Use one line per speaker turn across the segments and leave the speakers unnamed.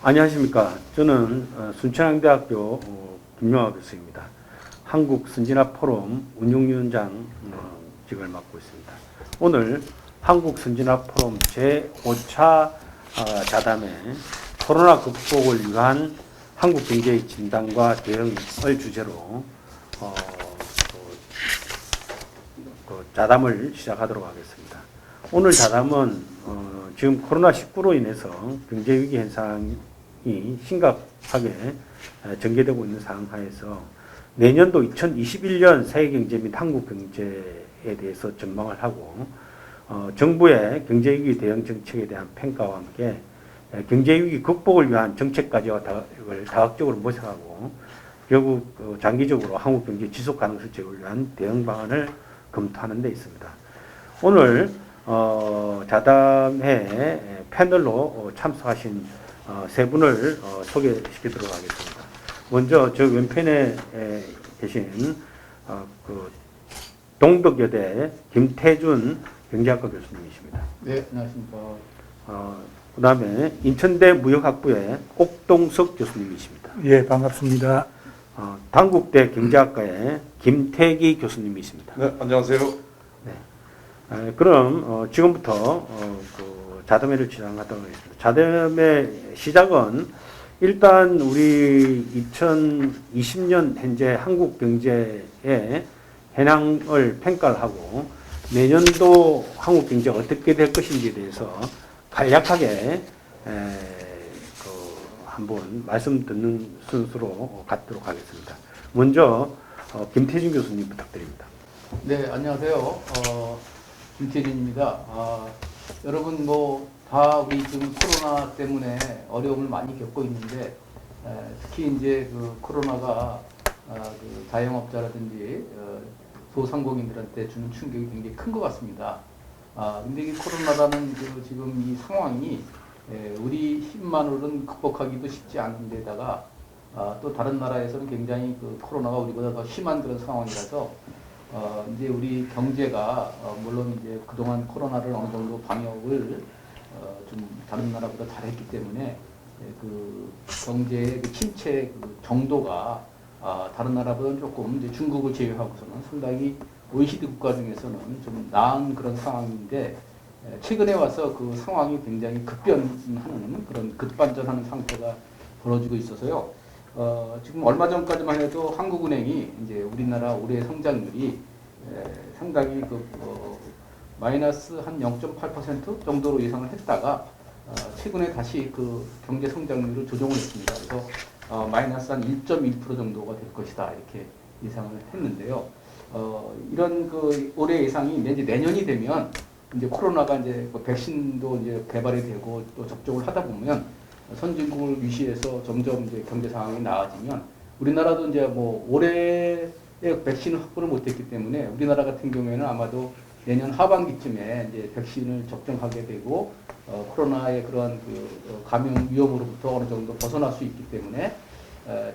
안녕하십니까. 저는 순천향대학교 김용학 교수입니다. 한국선진화포럼 운영위원장직을 맡고 있습니다. 오늘 한국선진화포럼 제5차 자담회 코로나 극복을 위한 한국 경제의 진단과 대응을 주제로 자담을 시작하도록 하겠습니다. 오늘 자담은 지금 코로나19로 인해서 경제위기 현상이 심각하게 전개되고 있는 상황 하에서 내년도 2021년 세계경제 및 한국경제에 대해서 전망을 하고 정부의 경제위기 대응 정책에 대한 평가와 함께 경제위기 극복을 위한 정책까지와 다각적으로 모색하고 결국 장기적으로 한국경제 지속가능성 제고를 위한 대응 방안을 검토하는 데 있습니다. 오늘 자담회 패널로 참석하신 세 분을 소개시키도록 하겠습니다. 먼저 저 왼편에 계신 동덕여대 김태준 경제학과 교수님이십니다.
네, 안녕하십니까.
그 다음에 인천대 무역학부의 옥동석 교수님이십니다.
예, 반갑습니다.
단국대 경제학과의 김태기 교수님이십니다.
네, 안녕하세요.
네. 그럼 지금부터 자담회를 진행하도록 하겠습니다. 자담회 시작은 일단 우리 2020년 현재 한국 경제의 현황을 평가를 하고 내년도 한국 경제가 어떻게 될 것인지에 대해서 간략하게 한번 말씀 듣는 순서로 갖도록 하겠습니다. 먼저 김태준 교수님 부탁드립니다.
네, 안녕하세요. 김태진입니다. 여러분 다 우리 지금 코로나 때문에 어려움을 많이 겪고 있는데 특히 이제 그 코로나가 그 자영업자라든지 소상공인들한테 주는 충격이 굉장히 큰 것 같습니다. 근데 이 코로나라는 지금 이 상황이 우리 힘만으로는 극복하기도 쉽지 않은 데다가 또 다른 나라에서는 굉장히 그 코로나가 우리보다 더 심한 그런 상황이라서 이제 우리 경제가 물론 이제 그동안 코로나를 어느 정도 방역을 좀 다른 나라보다 잘했기 때문에 그 경제의 그 침체 그 정도가 다른 나라보다는 조금 이제 중국을 제외하고서는 상당히 OECD 국가 중에서는 좀 나은 그런 상황인데 최근에 와서 그 상황이 굉장히 급변하는 그런 급반전하는 상태가 벌어지고 있어서요. 지금 얼마 전까지만 해도 한국은행이 이제 우리나라 올해 성장률이 상당히 마이너스 한 0.8% 정도로 예상을 했다가 최근에 다시 그 경제 성장률을 조정을 했습니다. 그래서 마이너스 한 1.1% 정도가 될 것이다 이렇게 예상을 했는데요. 이런 그 올해 예상이 이제 내년이 되면 이제 코로나가 이제 백신도 이제 개발이 되고 또 접종을 하다 보면 선진국을 위시해서 점점 이제 경제 상황이 나아지면 우리나라도 이제 올해에 백신을 확보를 못했기 때문에 우리나라 같은 경우에는 아마도 내년 하반기쯤에 이제 백신을 접종하게 되고 코로나의 그런 그 감염 위험으로부터 어느 정도 벗어날 수 있기 때문에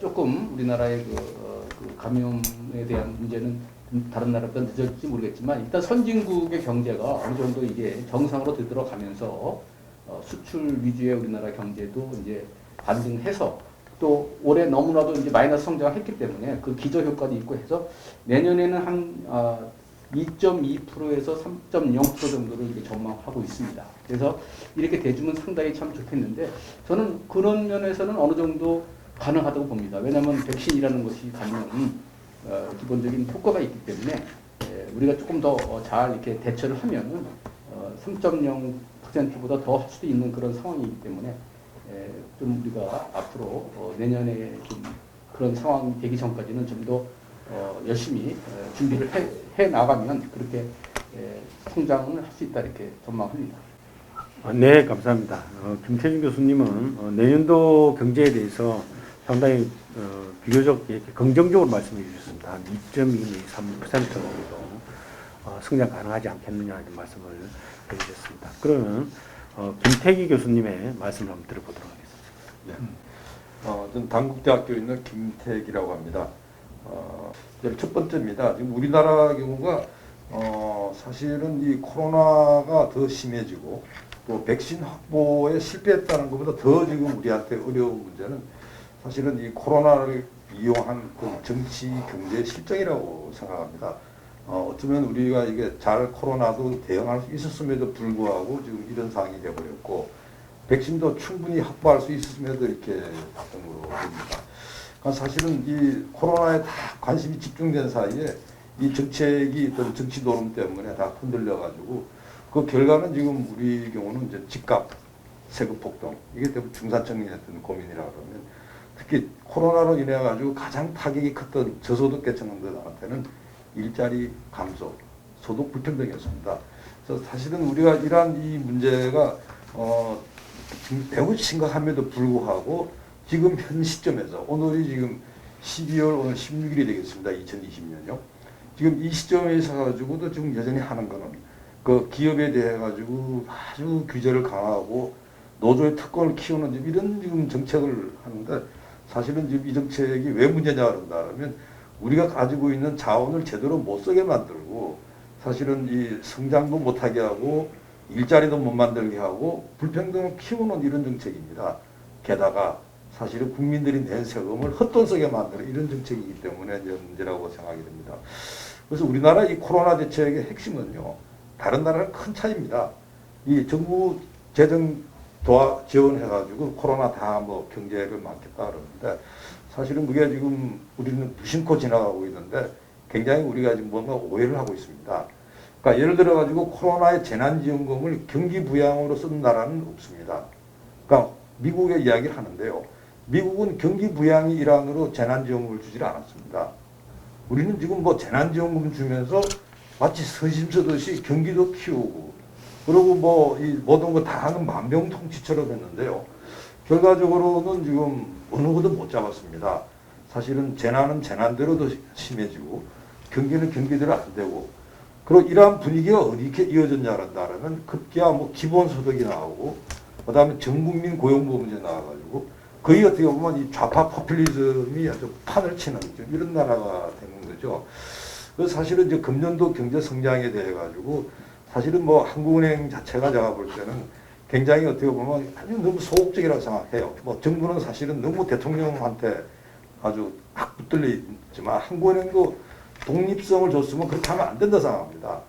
조금 우리나라의 그 감염에 대한 문제는 다른 나라보다 늦어질지 모르겠지만 일단 선진국의 경제가 어느 정도 이게 정상으로 되돌아가면서 수출 위주의 우리나라 경제도 이제 반등해서 또 올해 너무나도 이제 마이너스 성장을 했기 때문에 그 기저 효과도 있고 해서 내년에는 한 2.2%에서 3.0% 정도를 이렇게 전망하고 있습니다. 그래서 이렇게 돼주면 상당히 참 좋겠는데 저는 그런 면에서는 어느 정도 가능하다고 봅니다. 왜냐하면 백신이라는 것이 가면 기본적인 효과가 있기 때문에 우리가 조금 더 잘 이렇게 대처를 하면은 3.0%보다 더 할 수도 있는 그런 상황이기 때문에 좀 우리가 앞으로 내년에 좀 그런 상황이 되기 전까지는 좀 더 열심히 준비를 해 나가면 그렇게 성장을 할 수 있다 이렇게 전망합니다.
네, 감사합니다. 김태준 교수님은 내년도 경제에 대해서 상당히 비교적 이렇게 긍정적으로 말씀해 주셨습니다. 한 2.2, 3% 정도 성장 가능하지 않겠느냐 이런 말씀을 해주셨습니다. 그러면 김태기 교수님의 말씀을 한번 들어보도록 하겠습니다.
네. 저는 단국대학교에 있는 김태기라고 합니다. 첫 번째입니다. 지금 우리나라 경우가 사실은 이 코로나가 더 심해지고 또 백신 확보에 실패했다는 것보다 더 지금 우리한테 어려운 문제는 사실은 이 코로나를 이용한 그 정치 경제 실정이라고 생각합니다. 어쩌면 우리가 이게 잘 코로나도 대응할 수 있었음에도 불구하고 지금 이런 상황이 되어버렸고 백신도 충분히 확보할 수 있었음에도 이렇게 등으로 됩니다. 그러니까 사실은 이 코로나에 다 관심이 집중된 사이에 이 정책이 어떤 정치 노름 때문에 다 흔들려가지고 그 결과는 지금 우리 경우는 이제 집값, 세금 폭등 이게 때문에 중산층의 어떤 고민이라 그러면 특히 코로나로 인해 가지고 가장 타격이 컸던 저소득 계층들한테는 일자리 감소, 소득 불평등이었습니다. 그래서 사실은 우리가 이러한 이 문제가 매우 심각함에도 불구하고 지금 현 시점에서 오늘이 지금 12월 오늘 16일이 되겠습니다. 2020년요. 지금 이 시점에 있어 가지고도 지금 여전히 하는 거는 그 기업에 대해 가지고 아주 규제를 강화하고 노조의 특권을 키우는 이런 지금 정책을 하는데 사실은 지금 이 정책이 왜 문제냐 그런다면 우리가 가지고 있는 자원을 제대로 못 쓰게 만들고 사실은 이 성장도 못하게 하고 일자리도 못 만들게 하고 불평등을 키우는 이런 정책입니다. 게다가 사실은 국민들이 낸 세금을 헛돈 쓰게 만드는 이런 정책이기 때문에 이제 문제라고 생각이 됩니다. 그래서 우리나라 이 코로나 대책의 핵심은요, 다른 나라랑 큰 차이입니다. 이 정부 재정 지원해가지고 코로나 다 뭐 경제를 막겠다 그러는데 사실은 그게 지금 우리는 무심코 지나가고 있는데 굉장히 우리가 지금 뭔가 오해를 하고 있습니다. 그러니까 예를 들어가지고 코로나의 재난지원금을 경기부양으로 쓴 나라는 없습니다. 그러니까 미국의 이야기를 하는데요. 미국은 경기부양이 일환으로 재난지원금을 주질 않았습니다. 우리는 지금 뭐 재난지원금 주면서 마치 선심 쓰듯이 경기도 키우고 그리고 뭐 이 모든 거 다 하는 만병통치처럼 했는데요. 결과적으로는 지금 어느 것도 못 잡았습니다. 사실은 재난은 재난대로 더 심해지고 경기는 경기대로 안 되고 그리고 이러한 분위기가 어디게 이어졌냐 한다면 급기야 뭐 기본소득이 나오고 그다음에 전국민 고용보험 문제 나와가지고 거의 어떻게 보면 이 좌파 포퓰리즘이 아주 판을 치는 이런 나라가 되는 거죠. 그래서 사실은 이제 금년도 경제 성장에 대해 가지고 사실은 뭐 한국은행 자체가 제가 볼 때는 굉장히 어떻게 보면 아주 너무 소극적이라고 생각해요. 뭐 정부는 사실은 너무 대통령한테 아주 딱 붙들려 있지만 한국은행도 독립성을 줬으면 그렇게 하면 안 된다 생각합니다.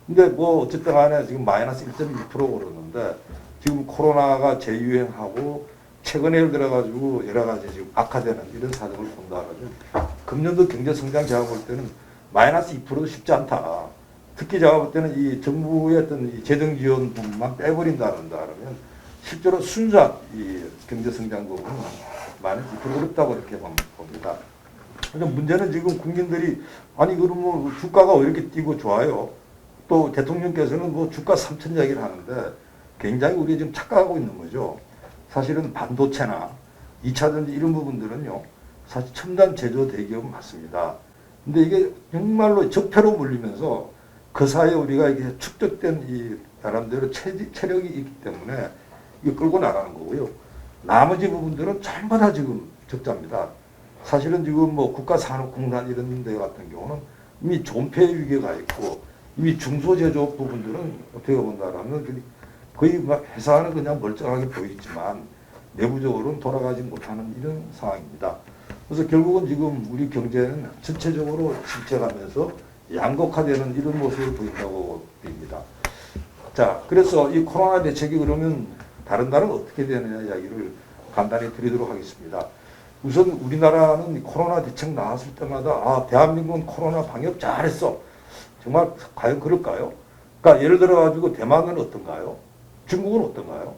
근데 뭐 어쨌든 간에 지금 마이너스 1.2% 오르는데 지금 코로나가 재유행하고 최근에 예를 들어가지고 여러 가지 지금 악화되는 이런 사정을 본다면 금년도 경제 성장 제가 볼 때는 마이너스 2%도 쉽지 않다. 특히 제가 볼 때는 이 정부의 어떤 이 재정 지원 부분만 빼버린다면 실제로 순수한 이 경제 성장 부분은 마이너스 2% 어렵다고 이렇게 봅니다. 그러니까 문제는 지금 국민들이 아니 그러면 주가가 왜 이렇게 뛰고 좋아요? 또 대통령께서는 뭐 주가 3천 이야기를 하는데 굉장히 우리 지금 착각하고 있는 거죠. 사실은 반도체나 2차전지 이런 부분들은요. 사실 첨단 제조 대기업은 맞습니다. 근데 이게 정말로 적폐로 물리면서 그 사이에 우리가 이게 축적된 이 나름대로 체력이 있기 때문에 이거 끌고 나가는 거고요. 나머지 부분들은 전부 다 지금 적자입니다. 사실은 지금 뭐 국가산업공단 이런 데 같은 경우는 이미 존폐 위기가 있고 이미 중소제조업 부분들은 어떻게 본다라면 거의 막 회사는 그냥 멀쩡하게 보이지만 내부적으로는 돌아가지 못하는 이런 상황입니다. 그래서 결국은 지금 우리 경제는 전체적으로 침체가면서 양극화되는 이런 모습을 보인다고 보입니다. 자, 그래서 이 코로나 대책이 그러면 다른 나라는 어떻게 되느냐 이야기를 간단히 드리도록 하겠습니다. 우선 우리나라는 코로나 대책 나왔을 때마다 아, 대한민국은 코로나 방역 잘했어. 정말 과연 그럴까요? 그러니까 예를 들어가지고 대만은 어떤가요? 중국은 어떤가요?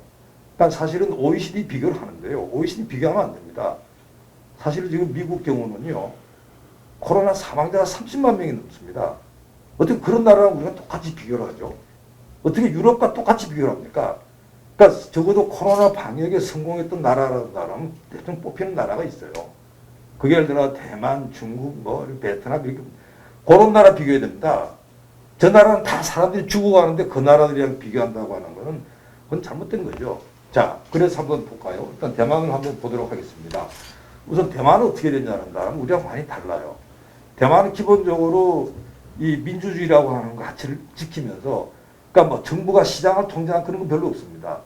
그러니까 사실은 OECD 비교를 하는데요. OECD 비교하면 안 됩니다. 사실 지금 미국 경우는요. 코로나 사망자가 30만 명이 넘습니다. 어떻게 그런 나라랑 우리가 똑같이 비교를 하죠? 어떻게 유럽과 똑같이 비교를 합니까? 그러니까 적어도 코로나 방역에 성공했던 나라라면 대충 뽑히는 나라가 있어요. 그게 예를 들어 대만, 중국, 뭐 베트남 이렇게 그런 나라 비교해야 됩니다. 저 나라는 다 사람들이 죽어가는데 그 나라들이랑 비교한다고 하는 거는 그건 잘못된 거죠. 자, 그래서 한번 볼까요? 일단 대만을 한번 보도록 하겠습니다. 우선 대만은 어떻게 되냐는 다면 우리랑 많이 달라요. 대만은 기본적으로 이 민주주의라고 하는 가치를 지키면서 그러니까 뭐 정부가 시장을 통제하는 그런 건 별로 없습니다.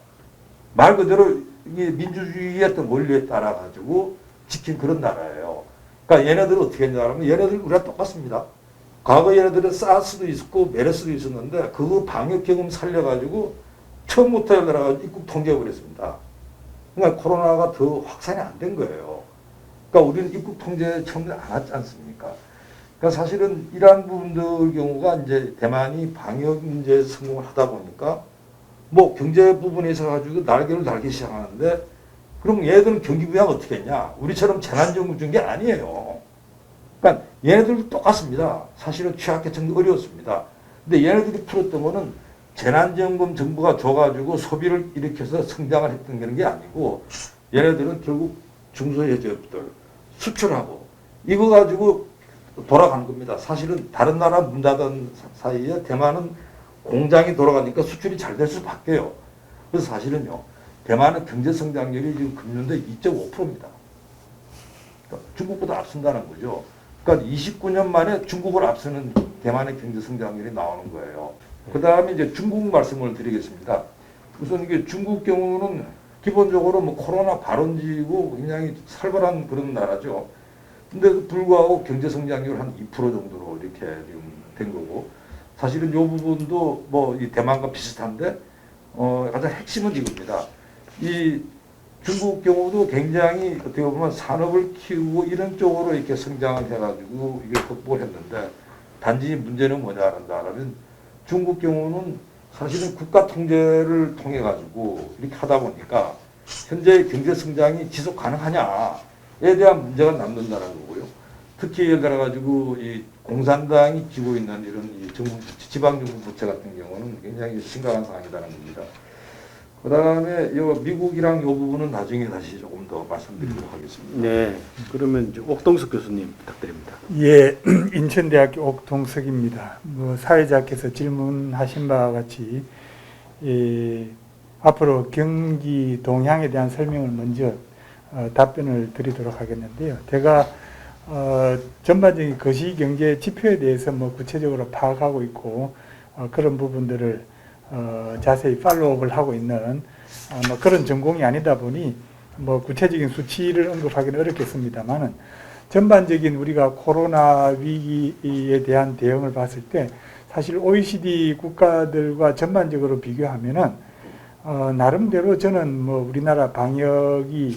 말 그대로 이게 민주주의의 어떤 원리에 따라 가지고 지킨 그런 나라예요. 그러니까 얘네들은 어떻게 했냐면 얘네들 우리랑 똑같습니다. 과거 얘네들은 사스도 있었고 메르스도 있었는데 그 방역 경험 살려가지고 처음부터 열려가지고 입국 통제해버렸습니다. 그러니까 코로나가 더 확산이 안 된 거예요. 그러니까 우리는 입국 통제 처음에 안 왔지 않습니까? 그러니까 사실은 이러한 부분들 경우가 이제 대만이 방역 문제 성공을 하다 보니까 뭐 경제 부분에 있어 가지고 날개를 달기 시작하는데 그럼 얘들은 경기 부양 어떻게 했냐? 우리처럼 재난정부 준 게 아니에요. 그러니까 얘네들도 똑같습니다. 사실은 취약계층도 어려웠습니다. 근데 얘네들이 풀었던 거는 재난지원금 정부가 줘가지고 소비를 일으켜서 성장을 했던 게 아니고 얘네들은 결국 중소기업들 수출하고 이거 가지고 돌아가는 겁니다. 사실은 다른 나라 문 닫은 사이에 대만은 공장이 돌아가니까 수출이 잘 될 수밖에요. 그래서 사실은요, 대만의 경제 성장률이 지금 금년도에 2.5%입니다. 그러니까 중국보다 앞선다는 거죠. 그러니까 29년 만에 중국을 앞서는 대만의 경제 성장률이 나오는 거예요. 그 다음에 이제 중국 말씀을 드리겠습니다. 우선 이게 중국 경우는 기본적으로 뭐 코로나 발원지고 굉장히 살벌한 그런 나라죠. 근데 불구하고 경제 성장률 한 2% 정도로 이렇게 지금 된 거고, 사실은 이 부분도 뭐 이 대만과 비슷한데, 가장 핵심은 이겁니다. 이 중국 경우도 굉장히 어떻게 보면 산업을 키우고 이런 쪽으로 이렇게 성장을 해가지고 이게 극복을 했는데, 단지 문제는 뭐냐 하면 중국 경우는 사실은 국가 통제를 통해 가지고 이렇게 하다 보니까 현재 경제 성장이 지속 가능하냐에 대한 문제가 남는다는 거고요. 특히 예를 들어 가지고 이 공산당이 쥐고 있는 이런 이 지방정부 부채 같은 경우는 굉장히 심각한 상황이라는 겁니다. 그 다음에 미국이랑 이 부분은 나중에 다시 조금 더 말씀드리도록 하겠습니다.
네, 그러면 이제 옥동석 교수님 부탁드립니다.
예, 인천대학교 옥동석입니다. 뭐 사회자께서 질문하신 바와 같이 앞으로 경기 동향에 대한 설명을 먼저 답변을 드리도록 하겠는데요. 제가 전반적인 거시경제 지표에 대해서 뭐 구체적으로 파악하고 있고 그런 부분들을 자세히 팔로우업을 하고 있는 뭐 그런 전공이 아니다 보니 뭐 구체적인 수치를 언급하기는 어렵겠습니다만은 전반적인 우리가 코로나 위기에 대한 대응을 봤을 때 사실 OECD 국가들과 전반적으로 비교하면은 나름대로 저는 뭐 우리나라 방역이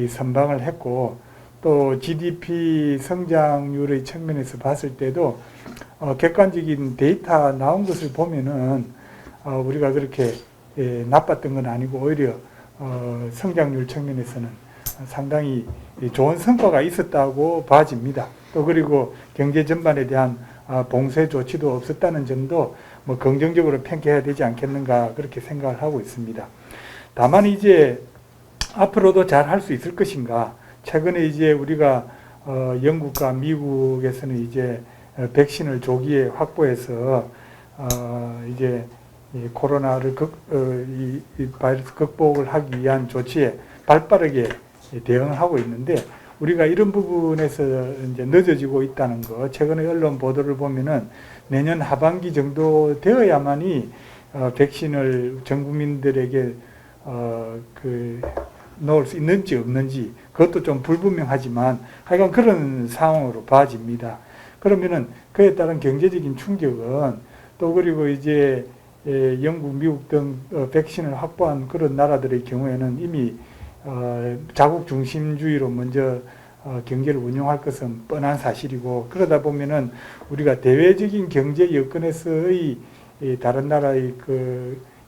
선방을 했고 또 GDP 성장률의 측면에서 봤을 때도 객관적인 데이터 나온 것을 보면은 우리가 그렇게 나빴던 건 아니고 오히려 성장률 측면에서는 상당히 좋은 성과가 있었다고 봐집니다. 또 그리고 경제 전반에 대한 봉쇄 조치도 없었다는 점도 뭐 긍정적으로 평가해야 되지 않겠는가 그렇게 생각을 하고 있습니다. 다만 이제 앞으로도 잘 할 수 있을 것인가? 최근에 이제 우리가 영국과 미국에서는 이제 백신을 조기에 확보해서 이제 이 코로나를 이 바이러스 극복을 하기 위한 조치에 발빠르게 대응을 하고 있는데 우리가 이런 부분에서 이제 늦어지고 있다는 거 최근에 언론 보도를 보면은 내년 하반기 정도 되어야만이 백신을 전 국민들에게 넣을 수 있는지 없는지 그것도 좀 불분명하지만 하여간 그런 상황으로 봐집니다. 그러면은 그에 따른 경제적인 충격은 또 그리고 이제 영국, 미국 등 백신을 확보한 그런 나라들의 경우에는 이미 자국 중심주의로 먼저 경제를 운영할 것은 뻔한 사실이고 그러다 보면은 우리가 대외적인 경제 여건에서의 다른 나라의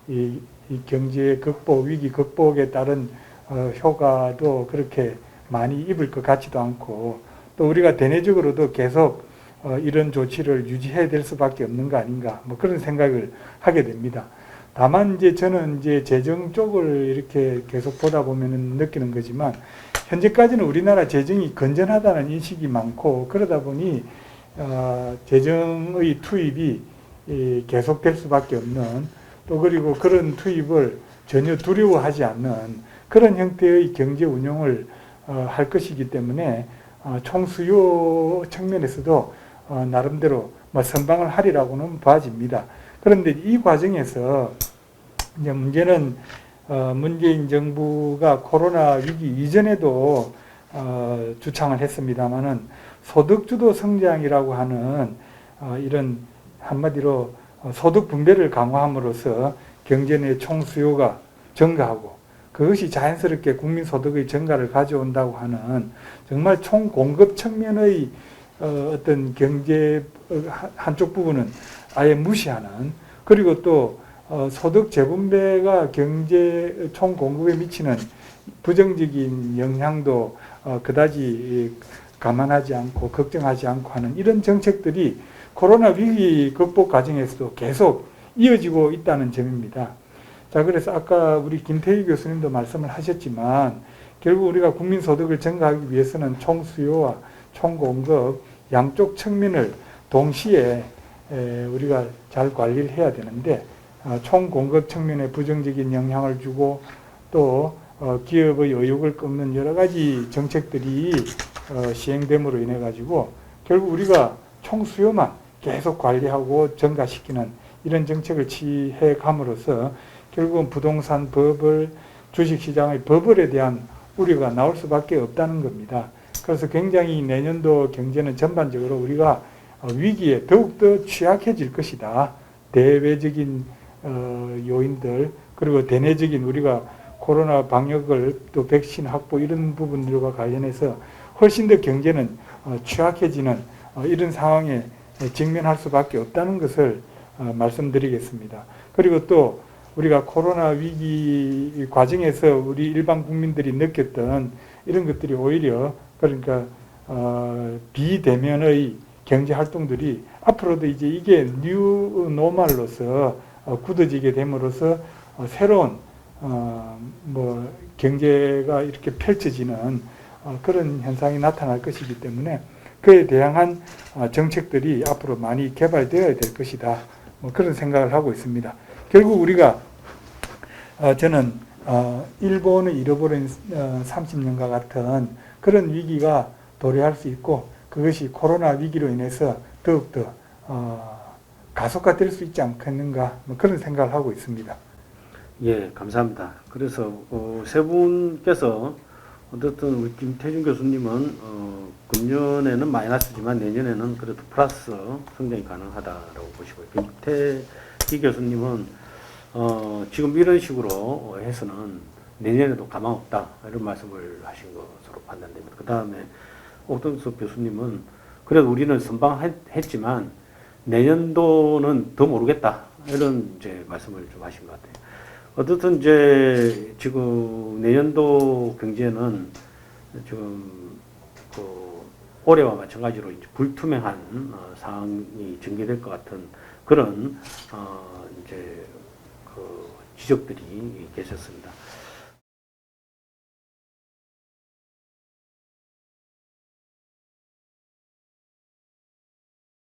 이 경제 극복, 위기 극복에 따른 효과도 그렇게 많이 입을 것 같지도 않고 또 우리가 대내적으로도 계속 이런 조치를 유지해야 될 수밖에 없는 거 아닌가 뭐 그런 생각을 하게 됩니다. 다만 이제 저는 이제 재정 쪽을 이렇게 계속 보다 보면은 느끼는 거지만 현재까지는 우리나라 재정이 건전하다는 인식이 많고 그러다 보니 재정의 투입이 계속될 수밖에 없는 또 그리고 그런 투입을 전혀 두려워하지 않는 그런 형태의 경제 운용을 할 것이기 때문에 총수요 측면에서도 나름대로 뭐 선방을 하리라고는 봐집니다. 그런데 이 과정에서 이제 문제는 문재인 정부가 코로나 위기 이전에도 주창을 했습니다마는 소득주도 성장이라고 하는 이런 한마디로 소득 분배를 강화함으로써 경제 내 총수요가 증가하고 그것이 자연스럽게 국민 소득의 증가를 가져온다고 하는 정말 총공급 측면의 어떤 경제 한쪽 부분은 아예 무시하는, 그리고 또 소득 재분배가 경제 총공급에 미치는 부정적인 영향도 그다지 감안하지 않고 걱정하지 않고 하는 이런 정책들이 코로나 위기 극복 과정에서도 계속 이어지고 있다는 점입니다. 자, 그래서 아까 우리 김태희 교수님도 말씀을 하셨지만 결국 우리가 국민 소득을 증가하기 위해서는 총수요와 총공급 양쪽 측면을 동시에 우리가 잘 관리를 해야 되는데, 총공급 측면에 부정적인 영향을 주고 또 기업의 의욕을 꺾는 여러 가지 정책들이 시행됨으로 인해 가지고 결국 우리가 총수요만 계속 관리하고 증가시키는 이런 정책을 취해 감으로써 결국은 부동산 버블, 주식시장의 버블에 대한 우려가 나올 수밖에 없다는 겁니다. 그래서 굉장히 내년도 경제는 전반적으로 우리가 위기에 더욱더 취약해질 것이다. 대외적인 요인들, 그리고 대내적인 우리가 코로나 방역을 또 백신 확보 이런 부분들과 관련해서 훨씬 더 경제는 취약해지는 이런 상황에 직면할 수밖에 없다는 것을 말씀드리겠습니다. 그리고 또 우리가 코로나 위기 과정에서 우리 일반 국민들이 느꼈던 이런 것들이 오히려 그러니까 비대면의 경제 활동들이 앞으로도 이제 이게 뉴 노멀로서 굳어지게 됨으로써 새로운 뭐 경제가 이렇게 펼쳐지는 그런 현상이 나타날 것이기 때문에 그에 대항한 정책들이 앞으로 많이 개발되어야 될 것이다. 뭐 그런 생각을 하고 있습니다. 결국 우리가 저는 일본을 잃어버린 30년과 같은 그런 위기가 도래할 수 있고 그것이 코로나 위기로 인해서 더욱더 가속화될 수 있지 않겠는가, 뭐 그런 생각을 하고 있습니다.
예, 감사합니다. 그래서 세 분께서 어쨌든 우리 김태준 교수님은 금년에는 마이너스지만 내년에는 그래도 플러스 성장이 가능하다라고 보시고요. 김태희 교수님은 지금 이런 식으로 해서는 내년에도 가망 없다 이런 말씀을 하신 것으로 판단됩니다. 그 다음에 옥동석 교수님은 그래도 우리는 선방했지만 내년도는 더 모르겠다 이런 이제 말씀을 좀 하신 것 같아요. 어쨌든 이제 지금 내년도 경제는 지금 올해와 마찬가지로 이제 불투명한 상황이 전개될 것 같은 그런 이제 지적들이 계셨습니다.